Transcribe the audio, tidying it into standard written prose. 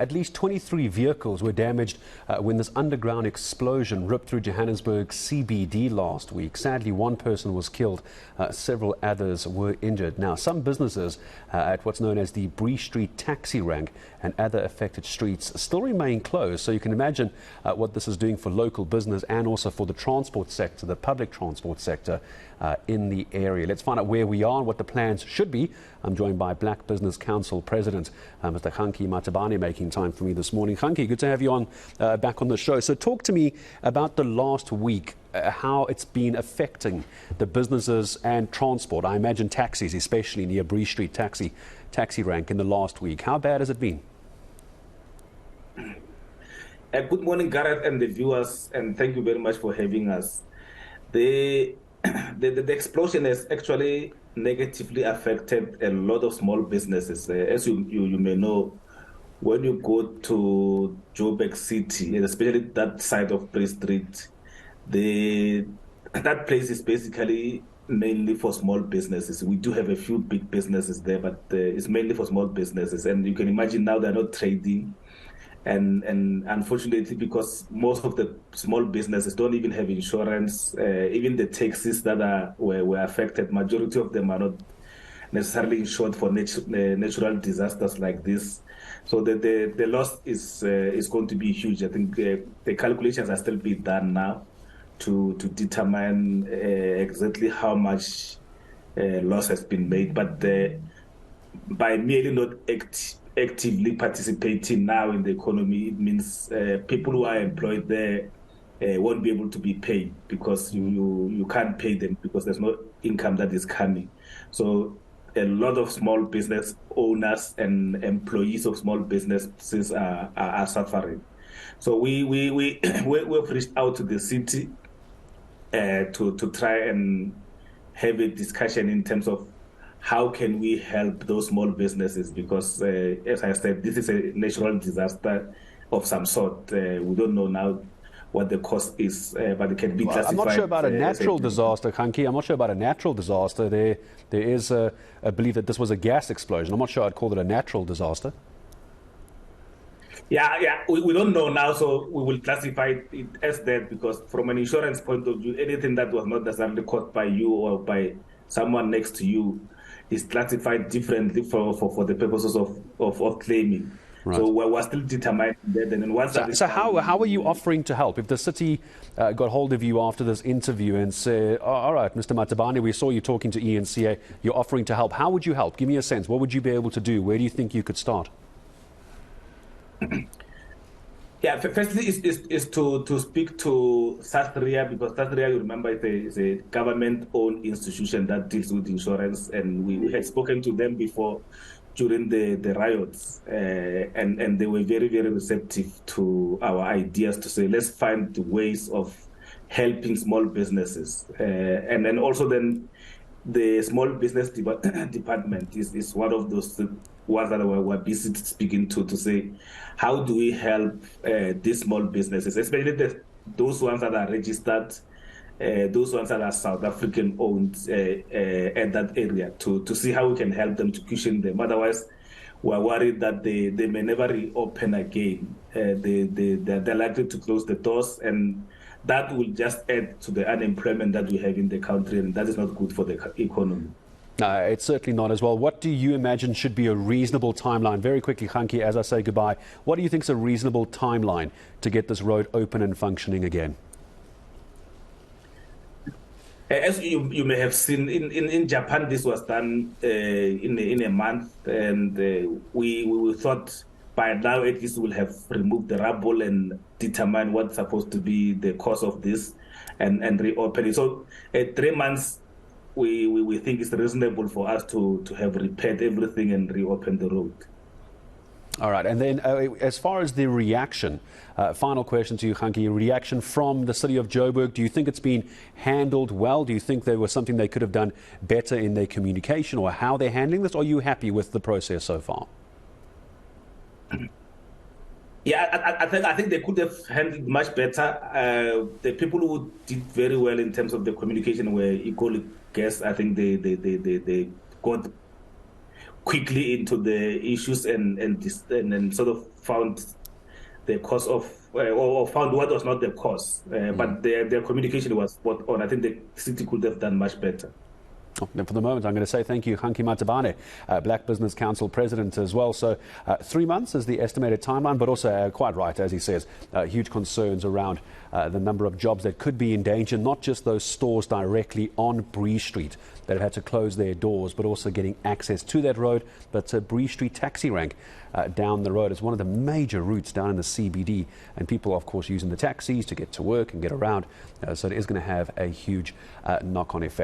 At least 23 vehicles were damaged when this underground explosion ripped through Johannesburg CBD last week. Sadly, one person was killed, several others were injured. Now, some businesses at what's known as the Bree Street Taxi Rank and other affected streets still remain closed. So you can imagine what this is doing for local business and also for the transport sector, the public transport sector in the area. Let's find out where we are and what the plans should be. I'm joined by Black Business Council President, Mr. Kganki Matabane, making time for me this morning. Kganki, good to have you on back on the show. So talk to me about the last week, how it's been affecting the businesses and transport. I imagine taxis, especially near Bree Street Taxi Rank in the last week. How bad has it been? Good morning, Gareth and the viewers, and thank you very much for having us. The explosion has actually negatively affected a lot of small businesses. As you may know, when you go to Joburg City, and especially that side of Bree Street, that place is basically mainly for small businesses. We do have a few big businesses there, but it's mainly for small businesses. And you can imagine now they're not trading. And unfortunately, because most of the small businesses don't even have insurance, even the taxis that were affected, majority of them are not necessarily insured for natural disasters like this. So the loss is going to be huge. I think the calculations are still being done now to determine exactly how much loss has been made. But by merely not actively participating now in the economy, it means people who are employed there won't be able to be paid because you can't pay them because there's no income that is coming. So a lot of small business owners and employees of small businesses are suffering. So we've reached out to the city to try and have a discussion in terms of how can we help those small businesses? Because, as I said, this is a natural disaster of some sort. We don't know now what the cost is, but it can be classified. I'm not sure about a natural disaster, Kganki. I'm not sure about a natural disaster. There is a belief that this was a gas explosion. I'm not sure I'd call it a natural disaster. Yeah, we don't know now, so we will classify it as that because from an insurance point of view, anything that was not necessarily caused by you or by someone next to you is classified differently for the purposes of claiming. Right. So we're still determining that. And then once so how are you offering to help? If the city got hold of you after this interview and said, all right, Mr. Matabane, we saw you talking to eNCA, you're offering to help. How would you help? Give me a sense. What would you be able to do? Where do you think you could start? Yeah, firstly is to speak to SASRIA, because SASRIA, you remember, is a government-owned institution that deals with insurance, and we had spoken to them before during the riots, and they were very, very receptive to our ideas to say, let's find ways of helping small businesses. And then also then the small business department is one of those ones that we're busy speaking to say, how do we help these small businesses, especially those ones that are registered, those ones that are South African owned at that area, to see how we can help them to cushion them. Otherwise, we're worried that they may never reopen again. They're likely to close the doors, and that will just add to the unemployment that we have in the country, and that is not good for the economy. No, it's certainly not as well. What do you imagine should be a reasonable timeline? Very quickly, Kganki, as I say goodbye, what do you think is a reasonable timeline to get this road open and functioning again? As you may have seen, in Japan, this was done in a month, and we thought by now at least we'll have removed the rubble and determine what's supposed to be the cause of this and reopen it. So 3 months, we think it's reasonable for us to have repaired everything and reopen the road. All right. And then as far as the reaction, final question to you, Kganki, reaction from the city of Joburg, do you think it's been handled well? Do you think there was something they could have done better in their communication or how they're handling this? Or are you happy with the process so far? Yeah, I think they could have handled much better. The people who did very well in terms of the communication were equally guests. I think they got quickly into the issues and sort of found the cause of, or found what was not the cause. But their communication was spot on. I think the city could have done much better. And for the moment, I'm going to say thank you, Kganki Matabane, Black Business Council President as well. So 3 months is the estimated timeline, but also quite right, as he says, huge concerns around the number of jobs that could be in danger, not just those stores directly on Bree Street that have had to close their doors, but also getting access to that road. But Bree Street Taxi Rank down the road is one of the major routes down in the CBD, and people, of course, using the taxis to get to work and get around. So it is going to have a huge knock-on effect.